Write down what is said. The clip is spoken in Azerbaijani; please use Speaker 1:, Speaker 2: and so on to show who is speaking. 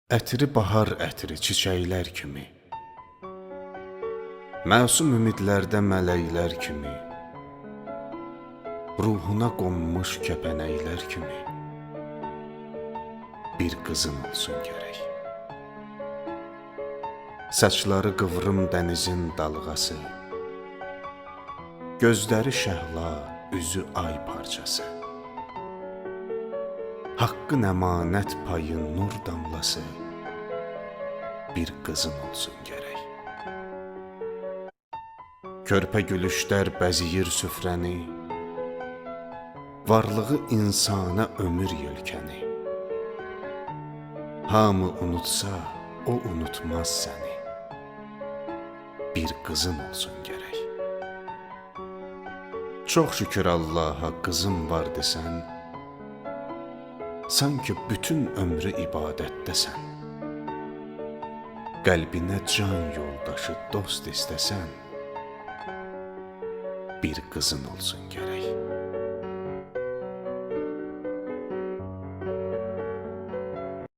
Speaker 1: Ətri bahar ətri çiçəklər kimi, məsum ümidlərdə mələklər kimi, ruhuna qonmuş kəpənəklər kimi bir qızın olsun gərək. Saçları qıvrım dənizin dalğası, gözləri şəhla, üzü ay parçası, haqqın əmanət payı nur damlası bir qızın olsun gərək. Körpə gülüşlər bəziyir süfrəni, varlığı insana ömür yelkəni. Hamı unutsa, o unutmaz səni, bir qızın olsun gərək. Çox şükür Allaha qızım var desən, sanki bütün ömrü ibadətdəsən. Qəlbinə can yoldaşı, dost istəsən, bir qızın olsun gərək.